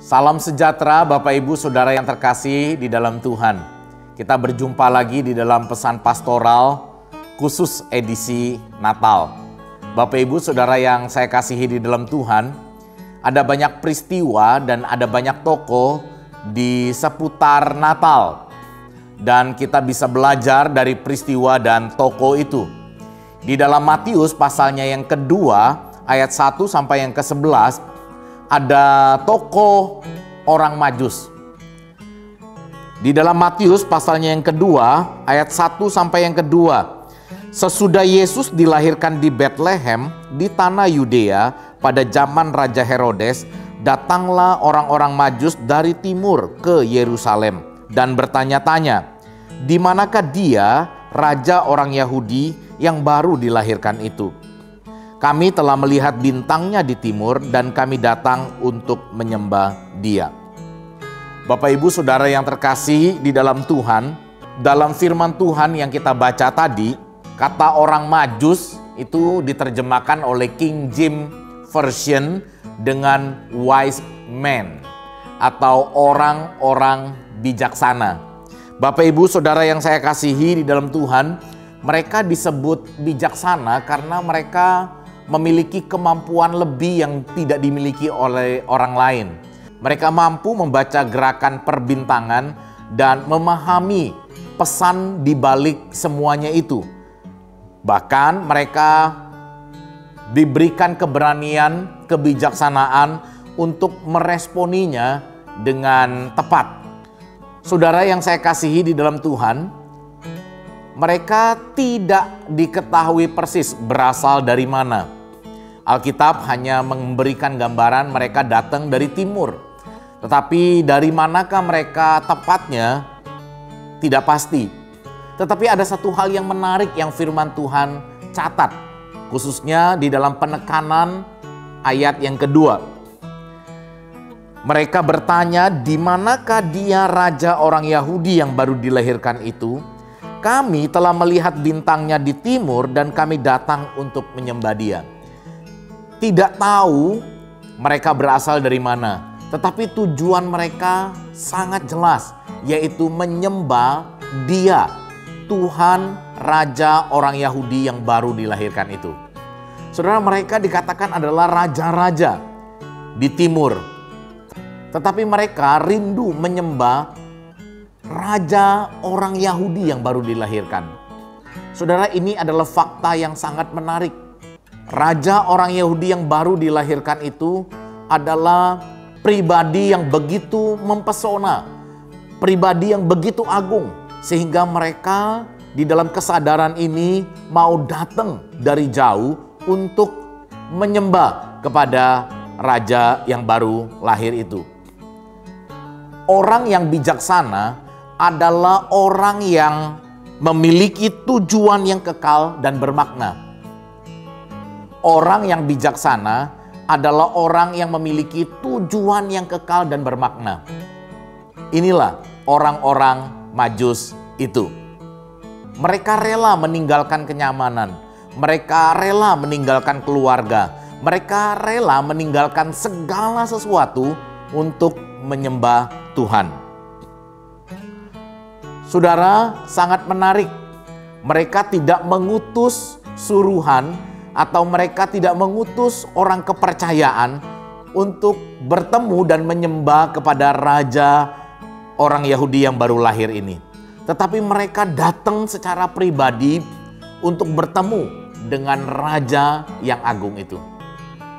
Salam sejahtera Bapak Ibu Saudara yang terkasih di dalam Tuhan. Kita berjumpa lagi di dalam pesan pastoral khusus edisi Natal. Bapak Ibu Saudara yang saya kasihi di dalam Tuhan, ada banyak peristiwa dan ada banyak tokoh di seputar Natal. Dan kita bisa belajar dari peristiwa dan tokoh itu. Di dalam Matius pasalnya yang kedua, ayat 1 sampai yang ke-11, ada tokoh orang Majus. Di dalam Matius pasalnya yang kedua, ayat 1 sampai yang kedua. Sesudah Yesus dilahirkan di Betlehem di tanah Yudea pada zaman Raja Herodes, datanglah orang-orang Majus dari timur ke Yerusalem dan bertanya-tanya, di manakah dia, raja orang Yahudi yang baru dilahirkan itu? Kami telah melihat bintangnya di timur dan kami datang untuk menyembah dia. Bapak Ibu Saudara yang terkasih di dalam Tuhan, dalam firman Tuhan yang kita baca tadi, kata orang Majus itu diterjemahkan oleh King James Version dengan wise men atau orang-orang bijaksana. Bapak Ibu Saudara yang saya kasihi di dalam Tuhan, mereka disebut bijaksana karena mereka memiliki kemampuan lebih yang tidak dimiliki oleh orang lain. Mereka mampu membaca gerakan perbintangan dan memahami pesan di balik semuanya itu. Bahkan mereka diberikan keberanian, kebijaksanaan untuk meresponinya dengan tepat. Saudara yang saya kasihi di dalam Tuhan, mereka tidak diketahui persis berasal dari mana. Alkitab hanya memberikan gambaran mereka datang dari timur. Tetapi dari manakah mereka tepatnya tidak pasti. Tetapi ada satu hal yang menarik yang firman Tuhan catat. Khususnya di dalam penekanan ayat yang kedua. Mereka bertanya, di manakah dia raja orang Yahudi yang baru dilahirkan itu? Kami telah melihat bintangnya di timur dan kami datang untuk menyembah dia. Tidak tahu mereka berasal dari mana, tetapi tujuan mereka sangat jelas, yaitu menyembah dia, Tuhan Raja orang Yahudi yang baru dilahirkan itu. Saudara, mereka dikatakan adalah raja-raja di timur, tetapi mereka rindu menyembah Raja orang Yahudi yang baru dilahirkan. Saudara, ini adalah fakta yang sangat menarik. Raja orang Yahudi yang baru dilahirkan itu adalah pribadi yang begitu mempesona, pribadi yang begitu agung, sehingga mereka di dalam kesadaran ini mau datang dari jauh untuk menyembah kepada raja yang baru lahir itu. Orang yang bijaksana adalah orang yang memiliki tujuan yang kekal dan bermakna. Orang yang bijaksana adalah orang yang memiliki tujuan yang kekal dan bermakna. Inilah orang-orang Majus itu. Mereka rela meninggalkan kenyamanan. Mereka rela meninggalkan keluarga. Mereka rela meninggalkan segala sesuatu untuk menyembah Tuhan. Saudara, sangat menarik. Mereka tidak mengutus suruhan atau mereka tidak mengutus orang kepercayaan untuk bertemu dan menyembah kepada raja orang Yahudi yang baru lahir ini. Tetapi mereka datang secara pribadi untuk bertemu dengan raja yang agung itu.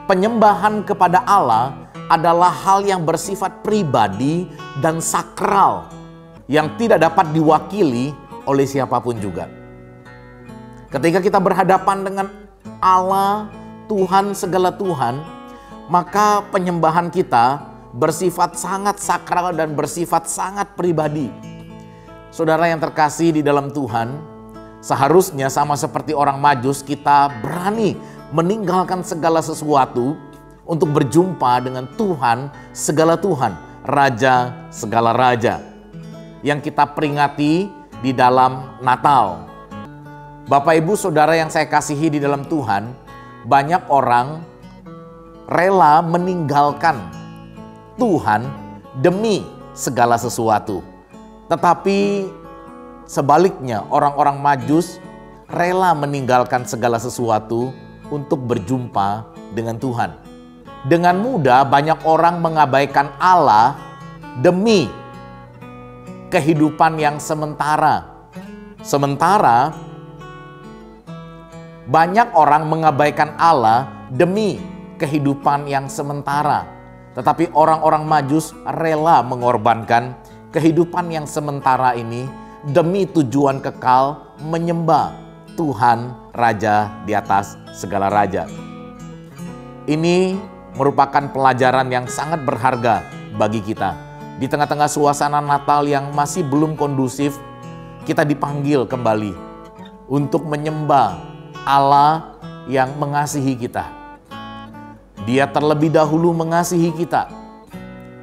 Penyembahan kepada Allah adalah hal yang bersifat pribadi dan sakral yang tidak dapat diwakili oleh siapapun juga. Ketika kita berhadapan dengan Allah, Tuhan segala Tuhan, maka penyembahan kita bersifat sangat sakral dan bersifat sangat pribadi. Saudara yang terkasih di dalam Tuhan, seharusnya sama seperti orang Majus, kita berani meninggalkan segala sesuatu untuk berjumpa dengan Tuhan segala Tuhan, Raja segala Raja, yang kita peringati di dalam Natal. Bapak Ibu Saudara yang saya kasihi di dalam Tuhan, banyak orang rela meninggalkan Tuhan demi segala sesuatu. Tetapi sebaliknya, orang-orang Majus rela meninggalkan segala sesuatu untuk berjumpa dengan Tuhan. Dengan mudah banyak orang mengabaikan Allah demi kehidupan yang sementara. Sementara banyak orang mengabaikan Allah demi kehidupan yang sementara. Tetapi orang-orang Majus rela mengorbankan kehidupan yang sementara ini demi tujuan kekal menyembah Tuhan Raja di atas segala raja. Ini merupakan pelajaran yang sangat berharga bagi kita. Di tengah-tengah suasana Natal yang masih belum kondusif, kita dipanggil kembali untuk menyembah Allah yang mengasihi kita. Dia terlebih dahulu mengasihi kita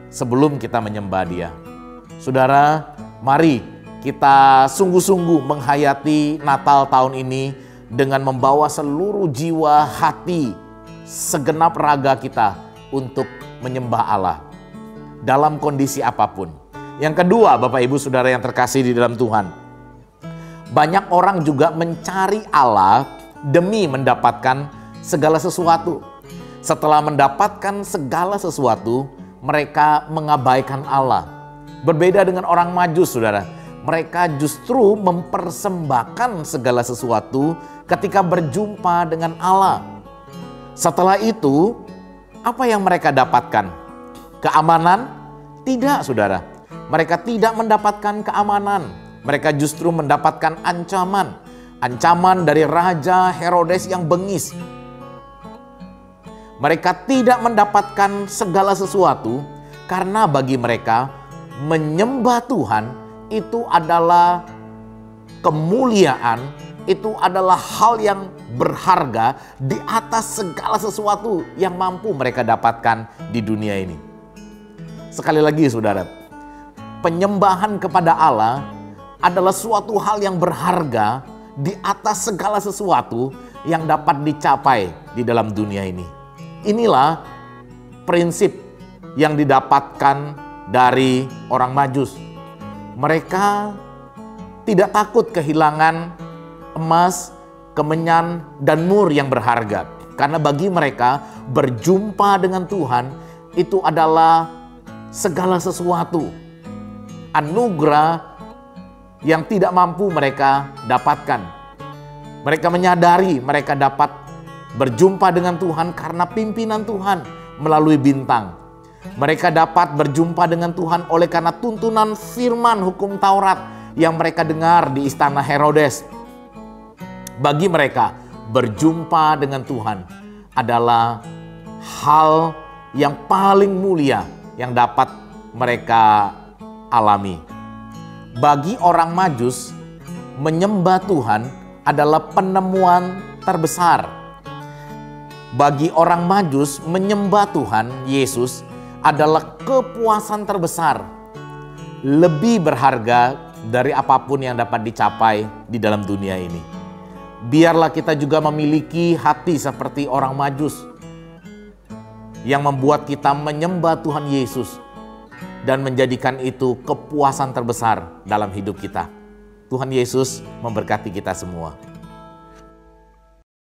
sebelum kita menyembah Dia. Saudara, mari kita sungguh-sungguh menghayati Natal tahun ini dengan membawa seluruh jiwa, hati, segenap raga kita untuk menyembah Allah dalam kondisi apapun. Yang kedua, Bapak Ibu Saudara yang terkasih di dalam Tuhan, banyak orang juga mencari Allah demi mendapatkan segala sesuatu. Setelah mendapatkan segala sesuatu, mereka mengabaikan Allah. Berbeda dengan orang Majus, Saudara. Mereka justru mempersembahkan segala sesuatu ketika berjumpa dengan Allah. Setelah itu, apa yang mereka dapatkan? Keamanan? Tidak, Saudara. Mereka tidak mendapatkan keamanan. Mereka justru mendapatkan ancaman. Ancaman dari Raja Herodes yang bengis. Mereka tidak mendapatkan segala sesuatu karena bagi mereka menyembah Tuhan itu adalah kemuliaan, itu adalah hal yang berharga di atas segala sesuatu yang mampu mereka dapatkan di dunia ini. Sekali lagi saudara, penyembahan kepada Allah adalah suatu hal yang berharga di atas segala sesuatu yang dapat dicapai di dalam dunia ini. Inilah prinsip yang didapatkan dari orang Majus. Mereka tidak takut kehilangan emas, kemenyan, dan mur yang berharga. Karena bagi mereka berjumpa dengan Tuhan itu adalah segala sesuatu. Anugerah yang tidak mampu mereka dapatkan. Mereka menyadari mereka dapat berjumpa dengan Tuhan karena pimpinan Tuhan melalui bintang. Mereka dapat berjumpa dengan Tuhan oleh karena tuntunan firman hukum Taurat yang mereka dengar di istana Herodes. Bagi mereka, berjumpa dengan Tuhan adalah hal yang paling mulia yang dapat mereka alami. Bagi orang Majus, menyembah Tuhan adalah penemuan terbesar. Bagi orang Majus, menyembah Tuhan Yesus adalah kepuasan terbesar. Lebih berharga dari apapun yang dapat dicapai di dalam dunia ini. Biarlah kita juga memiliki hati seperti orang Majus yang membuat kita menyembah Tuhan Yesus dan menjadikan itu kepuasan terbesar dalam hidup kita. Tuhan Yesus memberkati kita semua.